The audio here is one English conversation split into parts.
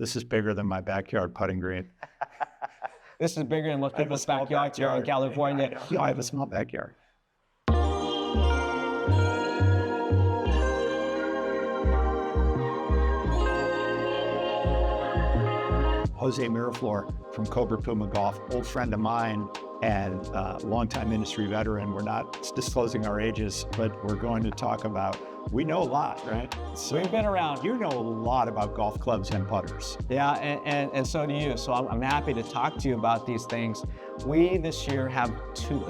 This is bigger than my backyard putting green. This is bigger than most people's backyards here in California. Yeah, I have a small backyard. Jose Miraflor from Cobra Puma Golf, old friend of mine and longtime industry veteran. We're not disclosing our ages, but we're going to talk about, we know a lot, right? So we've been around. You know a lot about golf clubs and putters. Yeah, and so do you. So I'm happy to talk to you about these things. We this year have two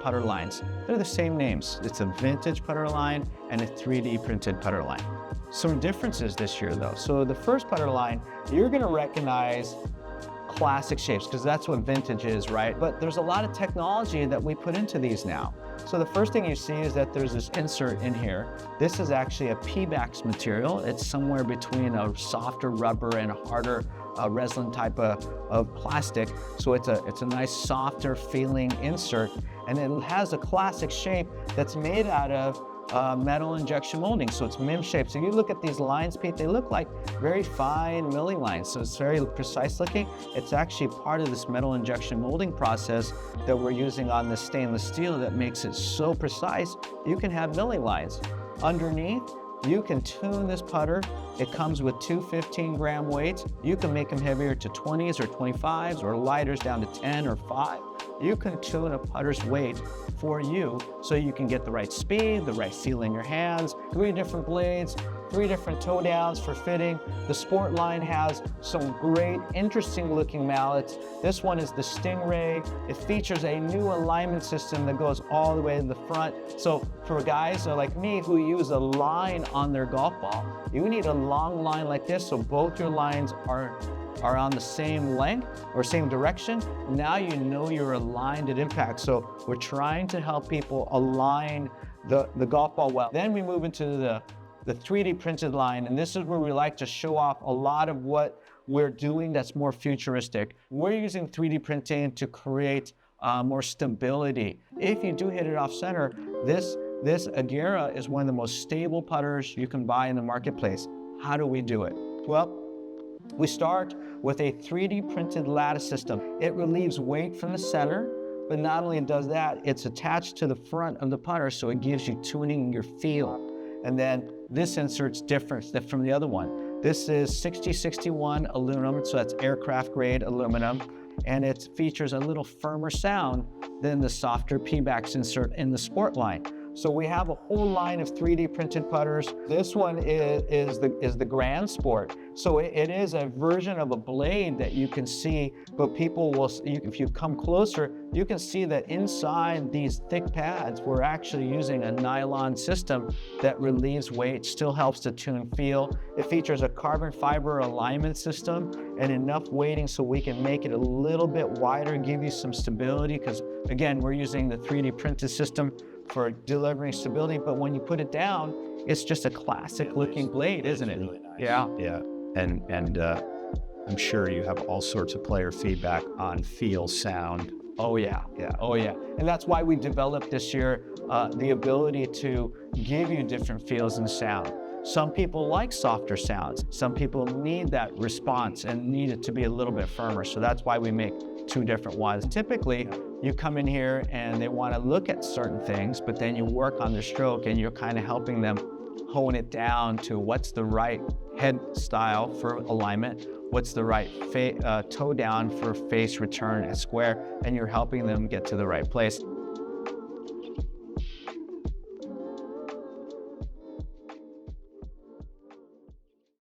putter lines. They're the same names. It's a vintage putter line and a 3D printed putter line. Some differences this year though. So the first putter line, you're gonna recognize classic shapes because that's what vintage is, right? But there's a lot of technology that we put into these now. So the first thing you see is that there's this insert in here. This is actually a P-Bax material. It's somewhere between a softer rubber and a harder resin type of plastic. So it's a nice softer feeling insert, and it has a classic shape that's made out of metal injection molding, so it's MIM-shaped. So you look at these lines, Pete, they look like very fine milling lines, so it's very precise looking. It's actually part of this metal injection molding process that we're using on this stainless steel that makes it so precise, you can have milling lines. Underneath, you can tune this putter. It comes with two 15-gram weights. You can make them heavier to 20s or 25s or lighters down to 10 or 5. You can tune a putter's weight for you so you can get the right speed, the right feel in your hands, 3 different blades, 3 different toe downs for fitting. The Sport line has some great, interesting looking mallets. This one is the Stingray. It features a new alignment system that goes all the way to the front. So for guys like me who use a line on their golf ball, you need a long line like this so both your lines are on the same length or same direction. Now you know you're aligned at impact. So we're trying to help people align the golf ball well. Then we move into the 3D printed line, and this is where we like to show off a lot of what we're doing that's more futuristic. We're using 3D printing to create more stability. If you do hit it off center, this Agera is one of the most stable putters you can buy in the marketplace. How do we do it? Well, we start with a 3D printed lattice system. It relieves weight from the center, but not only does that, it's attached to the front of the putter, so it gives you tuning your feel. And then this insert's different from the other one. This is 6061 aluminum, so that's aircraft grade aluminum, and it features a little firmer sound than the softer P-Bax insert in the Sport line. So we have a whole line of 3D printed putters. This one is the Grand Sport. So it is a version of a blade that you can see, but people will, if you come closer, you can see that inside these thick pads, we're actually using a nylon system that relieves weight, still helps to tune feel. It features a carbon fiber alignment system and enough weighting so we can make it a little bit wider, give you some stability, because again, we're using the 3D printed system for delivering stability, but when you put it down, it's just a classic looking blade, isn't it? Really nice. Yeah. Yeah, and I'm sure you have all sorts of player feedback on feel, sound. Oh yeah, oh yeah. And that's why we developed this year the ability to give you different feels and sound. Some people like softer sounds. Some people need that response and need it to be a little bit firmer. So that's why we make 2 different ones. Typically, you come in here and they want to look at certain things, but then you work on their stroke and you're kind of helping them hone it down to what's the right head style for alignment, what's the right toe down for face return at square, and you're helping them get to the right place.